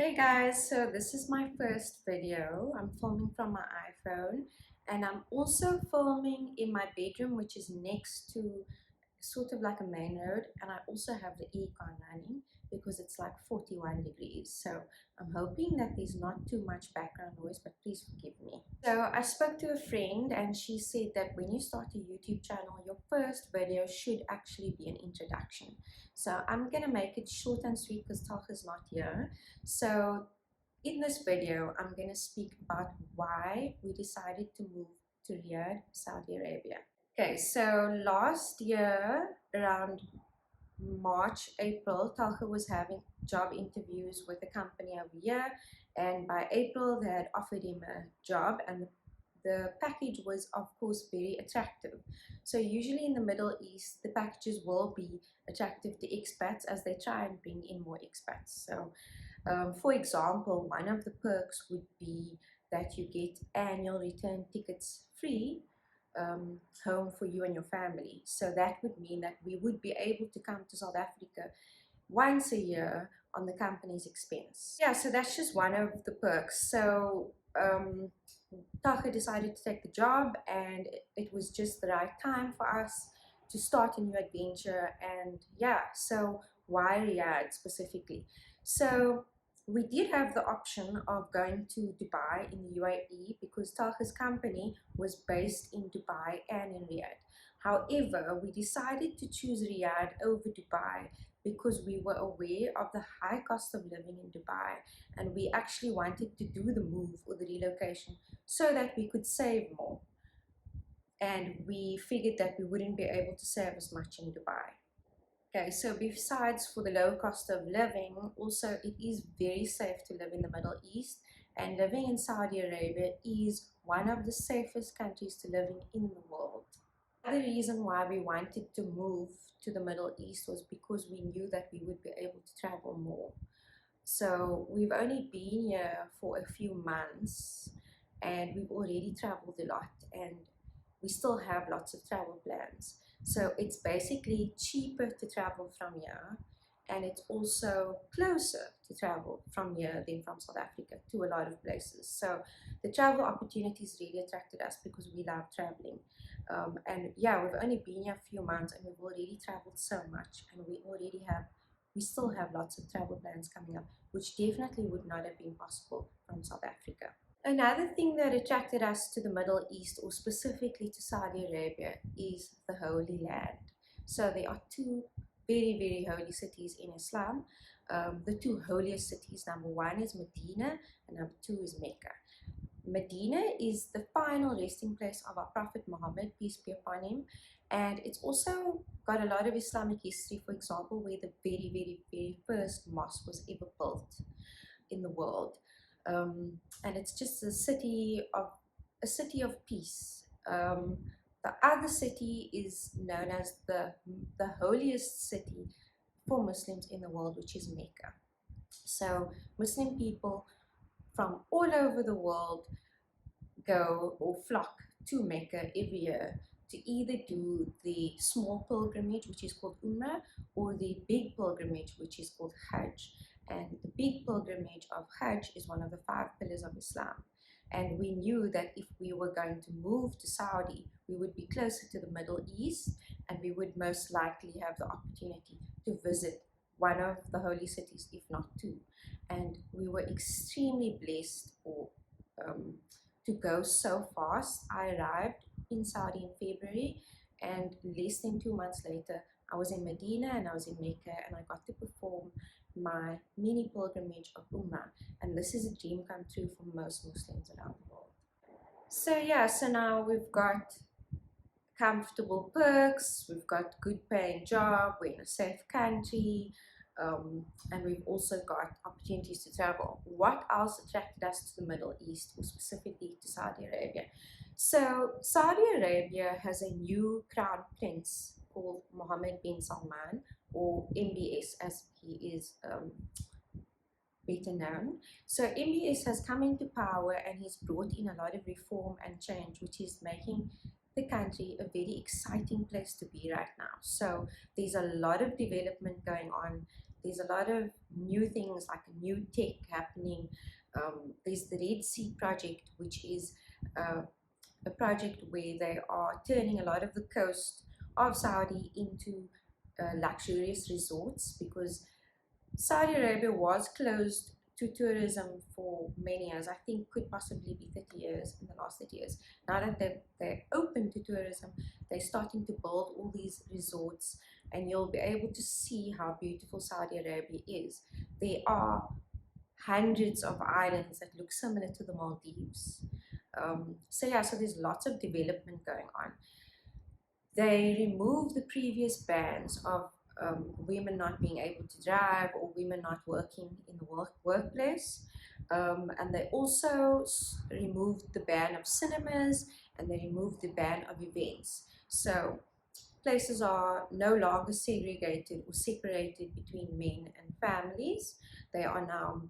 Hey guys, so this is my first video. I'm filming from my iPhone and I'm also filming in my bedroom, which is next to sort of like a main road, and I also have the aircon running because it's like 41 degrees. So I'm hoping that there's not too much background noise, but please forgive me. So I spoke to a friend and she said that when you start a YouTube channel, your first video should actually be an introduction. So I'm gonna make it short and sweet because Talga's not here. So in this video, I'm gonna speak about why we decided to move to Riyadh, Saudi Arabia. Okay, so last year, around March, April, Talga was having job interviews with a company over here, and by April, they had offered him a job, and the package was, of course, very attractive. So, usually in the Middle East, the packages will be attractive to expats as they try and bring in more expats. So, for example, one of the perks would be that you get annual return tickets free home for you and your family. So that would mean that we would be able to come to South Africa once a year on the company's expense. Yeah, so that's just one of the perks. So Talga decided to take the job, and it was just the right time for us to start a new adventure. And yeah, so why Riyadh specifically? So we did have the option of going to Dubai in the UAE because Talga's company was based in Dubai and in Riyadh. However, we decided to choose Riyadh over Dubai because we were aware of the high cost of living in Dubai, and we actually wanted to do the move or the relocation so that we could save more. And we figured that we wouldn't be able to save as much in Dubai. Okay, so besides for the low cost of living, also it is very safe to live in the Middle East, and living in Saudi Arabia is one of the safest countries to live in the world. The reason why we wanted to move to the Middle East was because we knew that we would be able to travel more. So we've only been here for a few months and we've already traveled a lot, and we still have lots of travel plans. So it's basically cheaper to travel from here, and it's also closer to travel from here than from South Africa to a lot of places. So the travel opportunities really attracted us because we love traveling. And yeah, we've only been here a few months and we've already traveled so much, and we still have lots of travel plans coming up, which definitely would not have been possible from South Africa. Another thing that attracted us to the Middle East, or specifically to Saudi Arabia, is the Holy Land. So there are two very, very holy cities in Islam. The two holiest cities, number one is Medina and number two is Mecca. Medina is the final resting place of our Prophet Muhammad, peace be upon him, and it's also got a lot of Islamic history, for example, where the very, very, very first mosque was ever built in the world. And it's just a city of peace. The other city is known as the holiest city for Muslims in the world, which is Mecca. So Muslim people from all over the world go or flock to Mecca every year to either do the small pilgrimage, which is called Umrah, or the big pilgrimage, which is called Hajj. And the big pilgrimage of Hajj is one of the five pillars of Islam. And we knew that if we were going to move to Saudi, we would be closer to the Middle East, and we would most likely have the opportunity to visit one of the holy cities, if not two. And we were extremely blessed to go so fast. I arrived in Saudi in February, and less than 2 months later, I was in Medina and I was in Mecca, and I got to perform my mini pilgrimage of Umrah. And this is a dream come true for most Muslims around the world. So yeah, so now we've got comfortable perks, we've got good paying job, we're in a safe country, and we've also got opportunities to travel. What else attracted us to the Middle East, or specifically to Saudi Arabia? So Saudi Arabia has a new crown prince called Mohammed bin Salman, or MBS as he is better known. So MBS has come into power and he's brought in a lot of reform and change, which is making the country a very exciting place to be right now. So there's a lot of development going on. there's a lot of new things like new tech happening. There's the Red Sea project, which is uh, a project where they are turning a lot of the coast of Saudi into luxurious resorts, because Saudi Arabia was closed to tourism for many years. I think could possibly be 30 years in the last 30 years. Now that they're open to tourism, they're starting to build all these resorts, and you'll be able to see how beautiful Saudi Arabia is. There are hundreds of islands that look similar to the Maldives. So yeah, so there's lots of development going on. They removed the previous bans of women not being able to drive or women not working in the workplace. And they also removed the ban of cinemas, and they removed the ban of events. So places are no longer segregated or separated between men and families. They are now,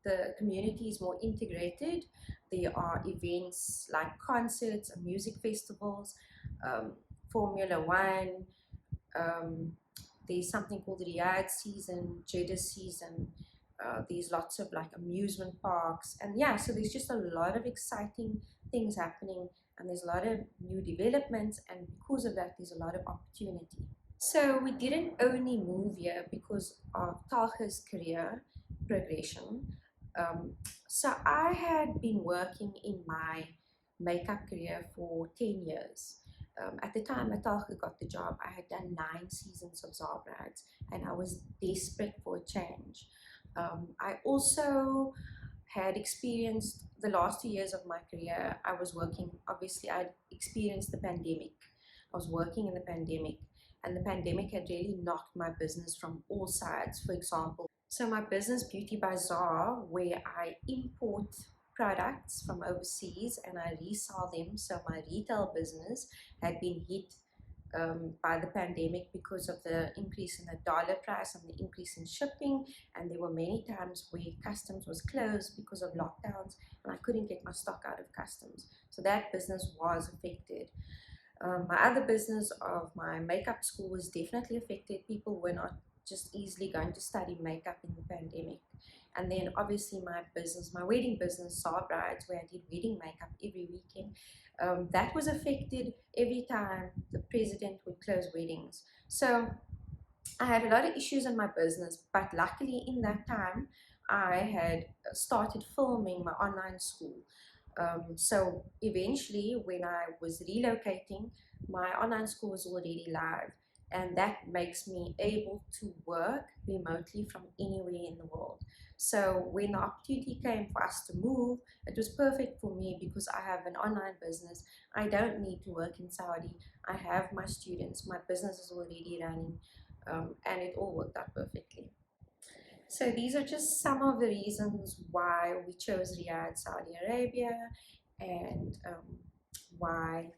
the community is more integrated. There are events like concerts and music festivals, um, Formula One. Um, there's something called the Riyadh season, Jeddah season. There's lots of like amusement parks, and yeah, so there's just a lot of exciting things happening, and there's a lot of new developments, and because of that, there's a lot of opportunity. So we didn't only move here because of Talga's career progression. So I had been working in my makeup career for 10 years. At the time that Talga got the job, I had done 9 seasons of Zara Brides, and I was desperate for a change. I also had experienced the last 2 years of my career. I was working, obviously, I'd experienced the pandemic. I was working in the pandemic, and the pandemic had really knocked my business from all sides. For example, so my business Beauty by Zara, where I import products from overseas and I resell them, so my retail business had been hit by the pandemic because of the increase in the dollar price and the increase in shipping, and there were many times where customs was closed because of lockdowns, and I couldn't get my stock out of customs, so that business was affected. My other business of my makeup school was definitely affected. People were not just easily going to study makeup in the pandemic. And then obviously my business, my wedding business, Saw Brides, where I did wedding makeup every weekend, that was affected every time the president would close weddings. So I had a lot of issues in my business, but luckily in that time, I had started filming my online school. So eventually, when I was relocating, my online school was already live, and that makes me able to work remotely from anywhere in the world. So when the opportunity came for us to move, it was perfect for me because I have an online business. I don't need to work in Saudi. I have my students, my business is already running, and it all worked out perfectly. So these are just some of the reasons why we chose Riyadh, Saudi Arabia, and why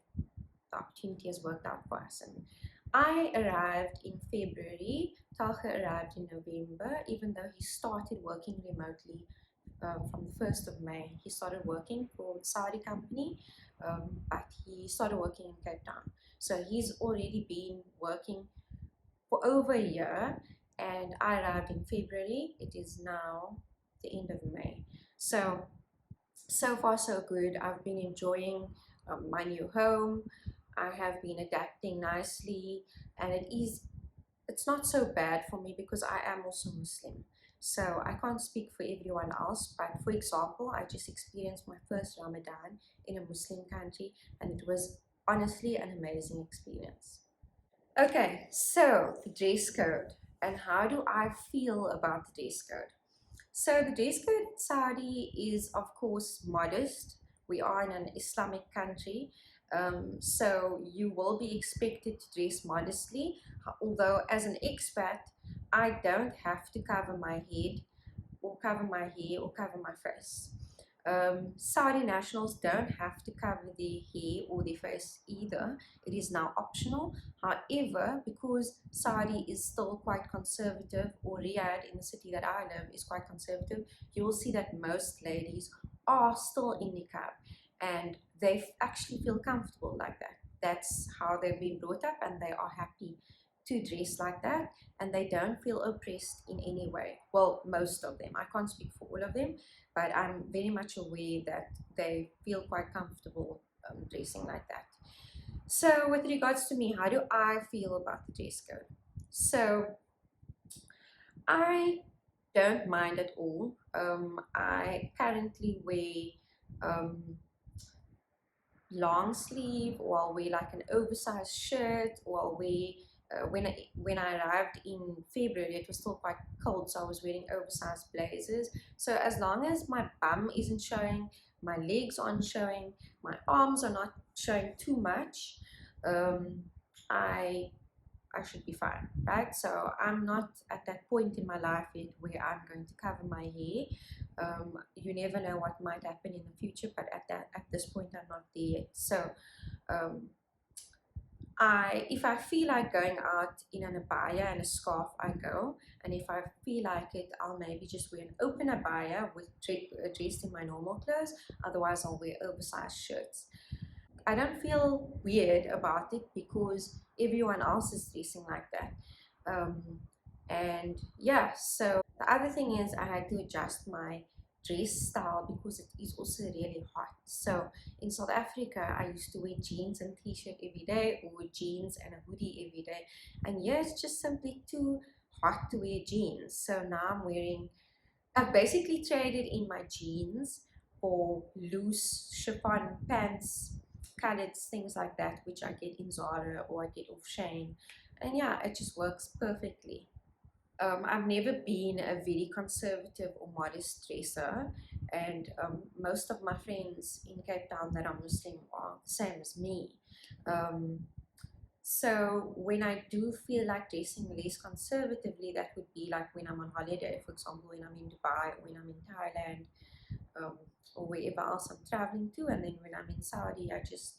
the opportunity has worked out for us. And I arrived in February, Talha arrived in November, even though he started working remotely from the 1st of May. He started working for a Saudi company, but he started working in Cape Town. So he's already been working for over a year, and I arrived in February. It is now the end of May. So far so good. I've been enjoying my new home. I have been adapting nicely, and it's not so bad for me because I am also Muslim. So I can't speak for everyone else, but for example, I just experienced my first Ramadan in a Muslim country, and it was honestly an amazing experience. Okay, so the dress code, and how do I feel about the dress code? So the dress code in Saudi is of course modest. We are in an Islamic country, so you will be expected to dress modestly. Although as an expat, I don't have to cover my head or cover my hair or cover my face. Saudi nationals don't have to cover their hair or their face either. It is now optional. However, because Saudi is still quite conservative, or Riyadh in the city that I live is quite conservative, you will see that most ladies are still in niqab, and they actually feel comfortable like that. That's how they've been brought up, and they are happy to dress like that, and they don't feel oppressed in any way. Well, most of them. I can't speak for all of them, but I'm very much aware that they feel quite comfortable dressing like that. So with regards to me, how do I feel about the dress code? So I don't mind at all. I currently wear um, long sleeve, or I'll wear like an oversized shirt, or I'll wear when I arrived in February, it was still quite cold, so I was wearing oversized blazers. So as long as my bum isn't showing, my legs aren't showing, my arms are not showing too much, um, I I should be fine, right? So I'm not at that point in my life yet where I'm going to cover my hair. You never know what might happen in the future, but at this point I'm not there yet. So um, if I feel like going out in an abaya and a scarf, I go. And if I feel like it, I'll maybe just wear an open abaya with dressed in my normal clothes. Otherwise, I'll wear oversized shirts. I don't feel weird about it because everyone else is dressing like that. Um, and yeah, so the other thing is I had to adjust my dress style because it is also really hot. So in South Africa, I used to wear jeans and t-shirt every day, or jeans and a hoodie every day. And yeah, it's just simply too hot to wear jeans. So now I've basically traded in my jeans for loose chiffon pants, colored things like that, which I get in Zara or I get off Shane. And yeah, it just works perfectly. I've never been a very conservative or modest dresser, and most of my friends in Cape Town that are Muslim are the same as me. Um, so when I do feel like dressing less conservatively, that would be like when I'm on holiday, for example, when I'm in Dubai, when I'm in Thailand, um, or wherever else I'm traveling to, and then when I'm in Saudi, I just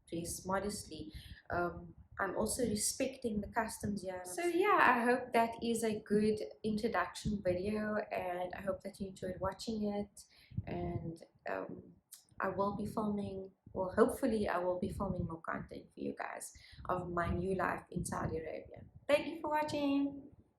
dress modestly. I'm also respecting the customs here. So yeah, I hope that is a good introduction video, and I hope that you enjoyed watching it. And um, I will be filming, well, hopefully I will be filming more content for you guys of my new life in Saudi Arabia. Thank you for watching.